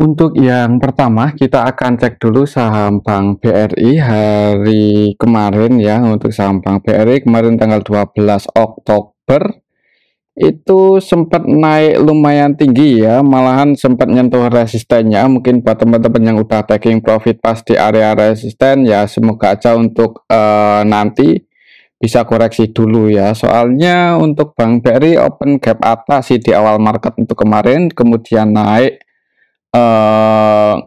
Untuk yang pertama, kita akan cek dulu saham Bank BRI hari kemarin ya. Untuk saham Bank BRI kemarin tanggal 12 Oktober itu sempat naik lumayan tinggi ya, malahan sempat nyentuh resistennya. Mungkin buat teman-teman yang udah taking profit pas di area resisten ya, semoga aja untuk nanti bisa koreksi dulu ya. Soalnya untuk Bank BRI open gap atas sih di awal market untuk kemarin, kemudian naik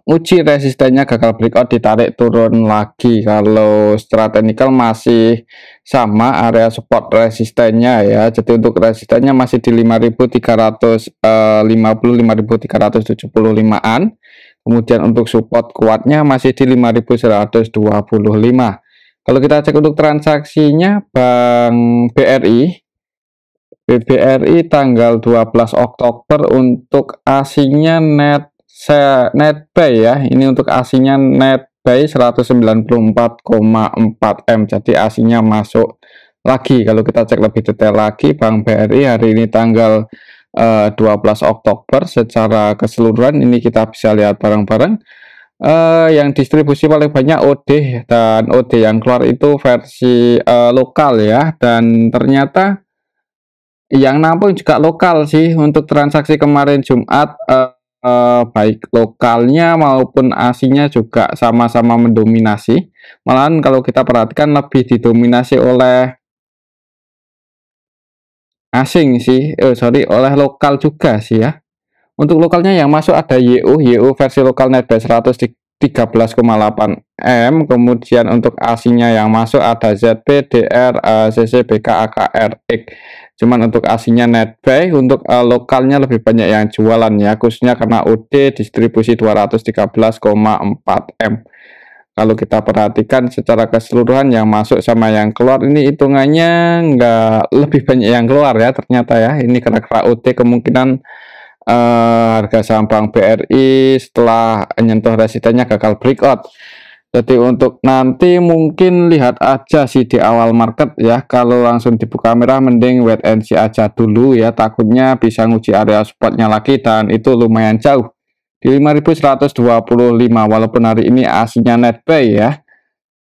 uji resistennya gagal breakout, ditarik turun lagi. Kalau secara teknikal masih sama area support resistennya ya, jadi untuk resistennya masih di 5.350 5.375an, kemudian untuk support kuatnya masih di 5.125. Kalau kita cek untuk transaksinya Bank BRI tanggal 12 Oktober untuk asinya net buy ya, ini untuk asinya net buy 194,4 M, jadi asinya masuk lagi. Kalau kita cek lebih detail lagi, Bank BRI hari ini tanggal 12 Oktober secara keseluruhan ini kita bisa lihat bareng-bareng. Yang distribusi paling banyak OD, dan OD yang keluar itu versi lokal ya, dan ternyata yang nampung juga lokal sih untuk transaksi kemarin Jumat. Baik lokalnya maupun asingnya juga sama-sama mendominasi. Malahan kalau kita perhatikan lebih didominasi oleh asing sih, oleh lokal juga sih ya. Untuk lokalnya yang masuk ada YU versi lokal netbuy 113,8 M. Kemudian untuk asingnya yang masuk ada ZP, DR, CC, BK, AKR, X. Cuman untuk asingnya netbuy, untuk lokalnya lebih banyak yang jualan ya, khususnya karena OD distribusi 213,4 M. Kalau kita perhatikan secara keseluruhan yang masuk sama yang keluar ini hitungannya nggak lebih banyak yang keluar ya ternyata ya. Ini karena OD kemungkinan harga saham Bank BRI setelah menyentuh resistennya gagal breakout. Jadi untuk nanti mungkin lihat aja sih di awal market ya. Kalau langsung dibuka merah mending wait and see aja dulu ya, takutnya bisa nguji area supportnya lagi, dan itu lumayan jauh di 5.125 walaupun hari ini aslinya net buy ya.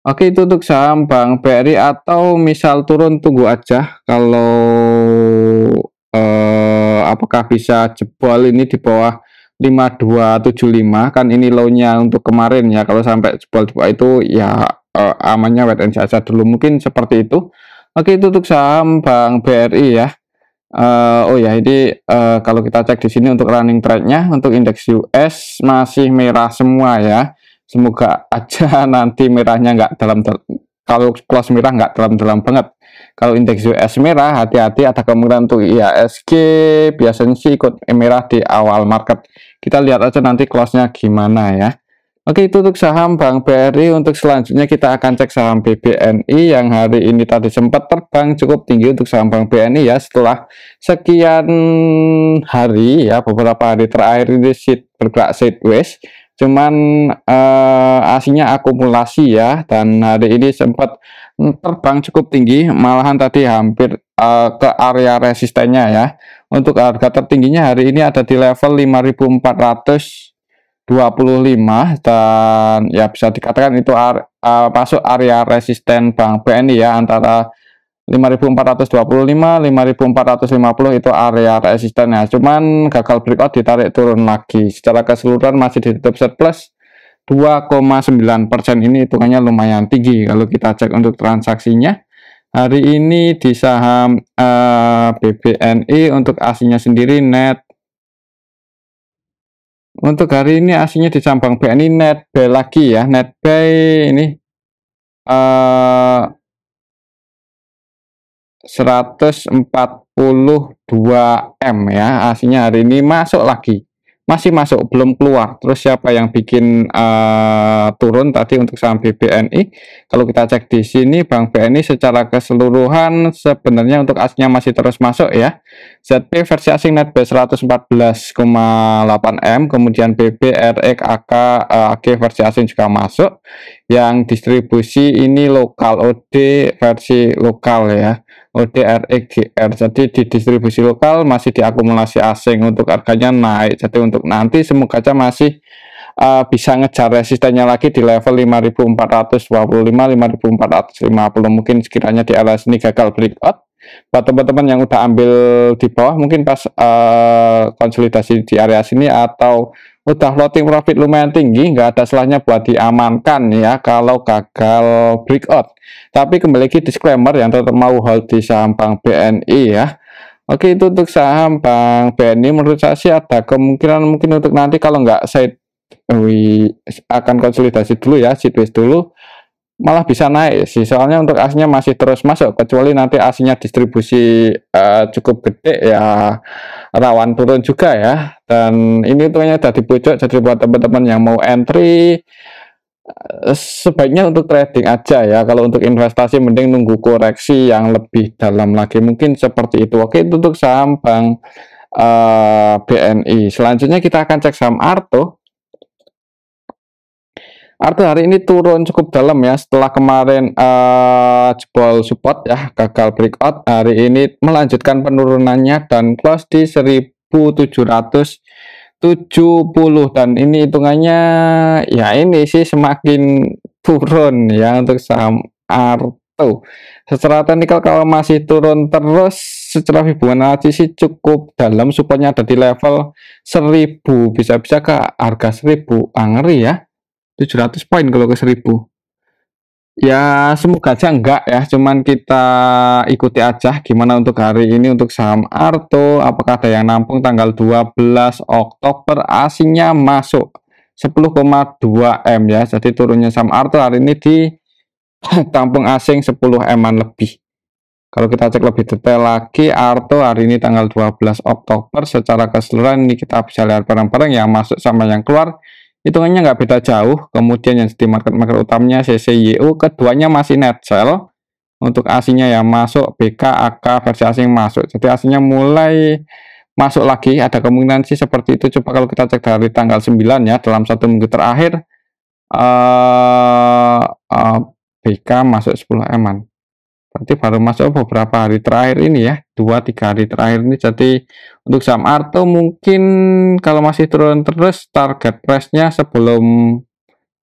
Oke, itu untuk saham Bank BRI. Atau misal turun tunggu aja, kalau apakah bisa jebol ini di bawah 5275, kan ini low-nya untuk kemarin ya. Kalau sampai jebol di bawah itu ya amannya wait and see aja dulu, mungkin seperti itu. Oke, itu untuk saham Bank BRI ya. Oh ya, ini kalau kita cek di sini untuk running trade-nya untuk indeks US masih merah semua ya. Semoga aja nanti merahnya nggak kalau close merah nggak dalam-dalam banget. Kalau indeks US merah, hati-hati, ada kemungkinan untuk IHSG biasanya sih ikut merah di awal market. Kita lihat aja nanti close-nya gimana ya. Oke, itu untuk saham Bank BRI. Untuk selanjutnya kita akan cek saham BBNI yang hari ini tadi sempat terbang cukup tinggi untuk saham Bank BNI ya, setelah sekian hari ya, beberapa hari terakhir ini bergerak sideways. Cuman aslinya akumulasi ya, dan hari ini sempat terbang cukup tinggi, malahan tadi hampir ke area resistennya ya. Untuk harga tertingginya hari ini ada di level 5.425, dan ya bisa dikatakan itu masuk area resisten Bank BNI ya, antara 5.425 5.450 itu area resistennya. Cuman gagal breakout, ditarik turun lagi. Secara keseluruhan masih ditutup surplus 2,9%. Ini hitungannya lumayan tinggi. Kalau kita cek untuk transaksinya hari ini di saham BBNI untuk aslinya sendiri net, untuk hari ini aslinya di saham Bank BNI net buy lagi ya, net buy ini 142 M ya, aslinya hari ini masuk lagi, masih masuk, belum keluar. Terus siapa yang bikin turun tadi untuk saham BBNI? Kalau kita cek di sini Bank BNI secara keseluruhan sebenarnya untuk aslinya masih terus masuk ya. ZP versi asing net buy 114,8 M, kemudian BB, RX, AK, AG versi asing juga masuk. Yang distribusi ini lokal, OD versi lokal ya. ODREGR. Jadi di distribusi lokal masih diakumulasi asing, untuk harganya naik. Jadi untuk nanti semoga aja masih bisa ngejar resistennya lagi di level 5425, 5450. Mungkin sekiranya di area sini gagal breakout, buat teman-teman yang udah ambil di bawah mungkin pas konsolidasi di area sini atau udah floating profit lumayan tinggi, nggak ada salahnya buat diamankan ya kalau gagal breakout. Tapi kembali lagi disclaimer, yang tetap mau hold di saham Bank BNI ya. Oke, itu untuk saham Bank BNI menurut saya sih ada kemungkinan mungkin untuk nanti kalau nggak saya akan konsolidasi dulu ya, sideways dulu, malah bisa naik sih, soalnya untuk asnya masih terus masuk, kecuali nanti asnya distribusi cukup gede ya, rawan turun juga ya. Dan ini untungnya udah di pojok, jadi buat teman-teman yang mau entry sebaiknya untuk trading aja ya. Kalau untuk investasi mending nunggu koreksi yang lebih dalam lagi, mungkin seperti itu. Oke, itu untuk saham Bank BNI. Selanjutnya kita akan cek saham Arto. Arto hari ini turun cukup dalam ya, setelah kemarin jebol support ya, gagal breakout. Hari ini melanjutkan penurunannya dan close di 1770, dan ini hitungannya ya ini sih semakin turun ya untuk saham Arto. Secara teknikal kalau masih turun terus, secara Fibonacci sih cukup dalam, supportnya ada di level 1000, bisa-bisa ke harga 1000. Ngeri ya, 700 poin kalau ke 1000. Ya semoga aja enggak ya, cuman kita ikuti aja gimana untuk hari ini untuk saham Arto. Apakah ada yang nampung tanggal 12 Oktober, asingnya masuk 10,2 M ya. Jadi turunnya saham Arto hari ini di tampung asing 10 M-an lebih. Kalau kita cek lebih detail lagi, Arto hari ini tanggal 12 Oktober secara keseluruhan ini kita bisa lihat barang-barang yang masuk sama yang keluar, hitungannya nggak beda jauh. Kemudian yang di market utamanya CCYU, keduanya masih net sell. Untuk asingnya yang masuk BK, AK versi asing masuk, jadi asingnya mulai masuk lagi, ada kemungkinan sih seperti itu. Coba kalau kita cek dari tanggal 9 ya, dalam 1 minggu terakhir BK masuk 10 M-an, berarti baru masuk beberapa hari terakhir ini ya, 2-3 hari terakhir ini. Jadi untuk saham Arto mungkin kalau masih turun terus, target price-nya sebelum,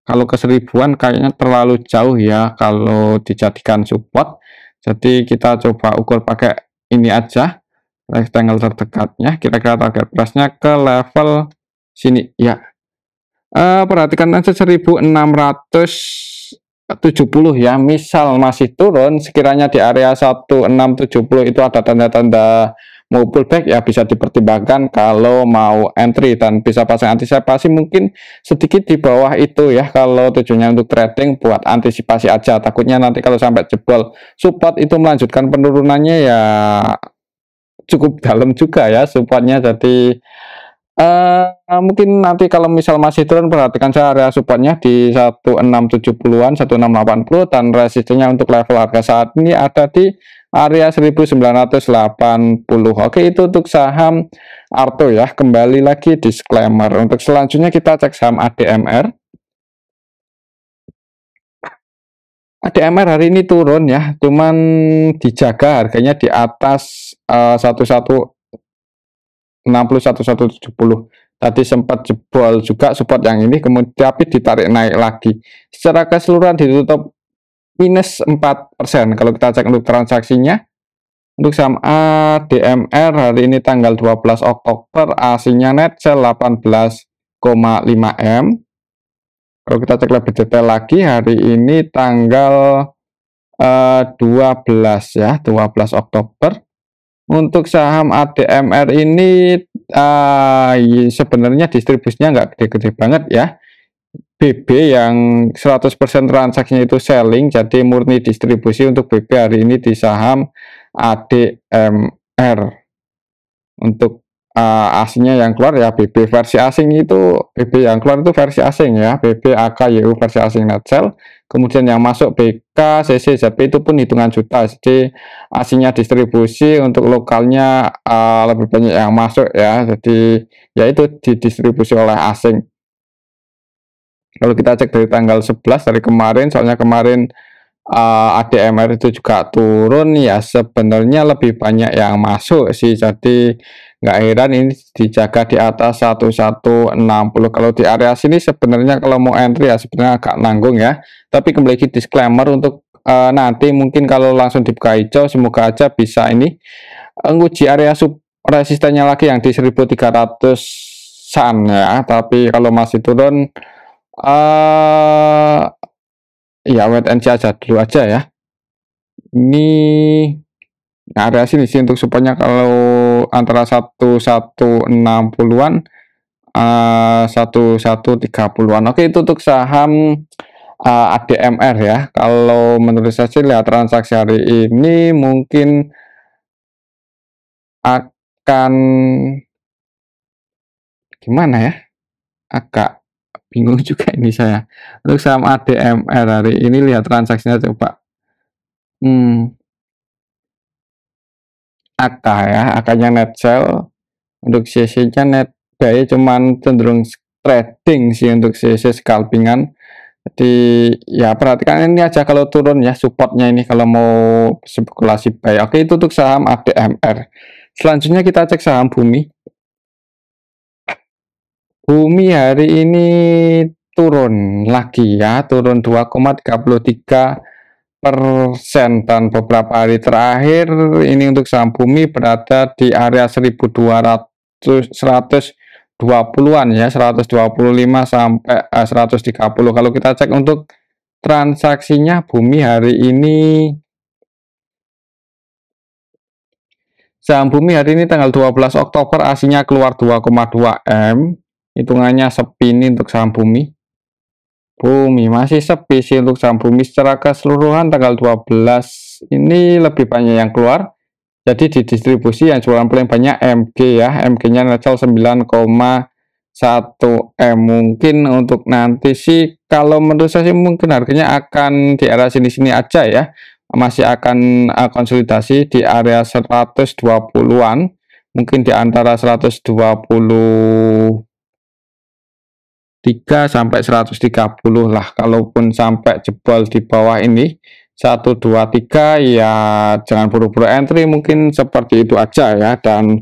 kalau ke 1000-an kayaknya terlalu jauh ya kalau dijadikan support. Jadi kita coba ukur pakai ini aja, rectangle terdekatnya, kira-kira target price-nya ke level sini ya. Perhatikan aja 1670 ya. Misal masih turun sekiranya di area 1670 itu ada tanda-tanda mau pullback ya, bisa dipertimbangkan kalau mau entry, dan bisa pasang antisipasi mungkin sedikit di bawah itu ya, kalau tujuannya untuk trading buat antisipasi aja. Takutnya nanti kalau sampai jebol support itu melanjutkan penurunannya ya cukup dalam juga ya supportnya. Jadi mungkin nanti kalau misal masih turun, perhatikan saya area supportnya di 1670-an, 1680, dan resistennya untuk level harga saat ini ada di area 1980. Oke, itu untuk saham Arto ya. Kembali lagi disclaimer. Untuk selanjutnya kita cek saham ADMR. ADMR hari ini turun ya, cuman dijaga harganya di atas 1170. Tadi sempat jebol juga support yang ini, kemudian tapi ditarik naik lagi. Secara keseluruhan ditutup minus 4%. Kalau kita cek untuk transaksinya, untuk saham ADMR hari ini tanggal 12 Oktober, aslinya net sell 18,5 M. Kalau kita cek lebih detail lagi, hari ini tanggal 12 ya, 12 Oktober. Untuk saham ADMR ini sebenarnya distribusinya nggak gede-gede banget ya. BB yang 100% transaksinya itu selling, jadi murni distribusi untuk BB hari ini di saham ADMR. Untuk asingnya yang keluar ya BB versi asing, itu BB yang keluar itu versi asing ya, BB AKYU versi asing net sell. Kemudian yang masuk BK, CC, ZP itu pun hitungan juta. Jadi asingnya distribusi, untuk lokalnya lebih banyak yang masuk ya. Jadi ya itu didistribusi oleh asing. Kalau kita cek dari tanggal 11 dari kemarin, soalnya kemarin ADMR itu juga turun, ya sebenarnya lebih banyak yang masuk sih. Jadi nggak heran ini dijaga di atas 1160. Kalau di area sini sebenarnya kalau mau entry ya sebenarnya agak nanggung ya. Tapi kembali lagi disclaimer untuk nanti mungkin kalau langsung dibuka hijau, semoga aja bisa ini nguji area sub resistennya lagi yang di 1300-an ya. Tapi kalau masih turun ya wait and see aja dulu aja ya. Ini area sini sih untuk supaya kalau antara 1160-an 1130-an. Oke, itu untuk saham ADMR ya. Kalau menurut saya sih lihat transaksi hari ini mungkin akan gimana ya? Agak bingung juga ini saya. Untuk saham ADMR hari ini lihat transaksinya coba. AK ya, AK-nya net sell. Untuk CC-nya net buy cuman cenderung trading sih untuk CC scalpingan. Jadi ya perhatikan ini aja kalau turun ya supportnya ini kalau mau spekulasi buy. Oke, itu untuk saham ADMR. Selanjutnya kita cek saham Bumi. Bumi hari ini turun lagi ya, turun 2,33%, dan beberapa hari terakhir ini untuk saham Bumi berada di area 120-an ya, 125 sampai 130. Kalau kita cek untuk transaksinya Bumi hari ini, saham Bumi hari ini tanggal 12 Oktober aslinya keluar 2,2 M, hitungannya sepi ini untuk saham Bumi. Bumi masih sepi sih untuk saham Bumi secara keseluruhan. Tanggal 12 ini lebih banyak yang keluar, jadi di distribusi yang jualan paling banyak MG ya, MG-nya netral 9,1 M. Mungkin untuk nanti sih kalau menurut saya sih mungkin harganya akan di area sini-sini aja ya, masih akan konsolidasi di area 120-an, mungkin di antara 120 3 sampai 130 lah. Kalaupun sampai jebol di bawah ini 123 ya jangan buru-buru entry, mungkin seperti itu aja ya. Dan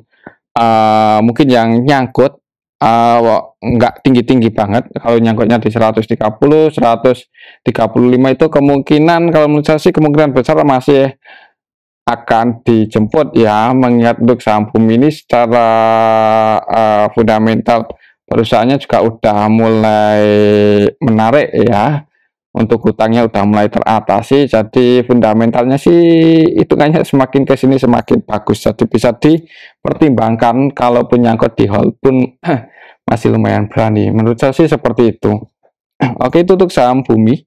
mungkin yang nyangkut nggak tinggi-tinggi banget. Kalau nyangkutnya di 130 135 itu kemungkinan, kalau menurut saya sih kemungkinan besar masih akan dijemput ya, mengingat untuk saham Bumi ini secara fundamental perusahaannya juga udah mulai menarik ya, untuk hutangnya udah mulai teratasi, jadi fundamentalnya sih hitungannya semakin ke sini semakin bagus, jadi bisa dipertimbangkan kalaupun nyangkut di hold pun masih lumayan berani, menurut saya sih seperti itu. Oke, itu untuk saham Bumi.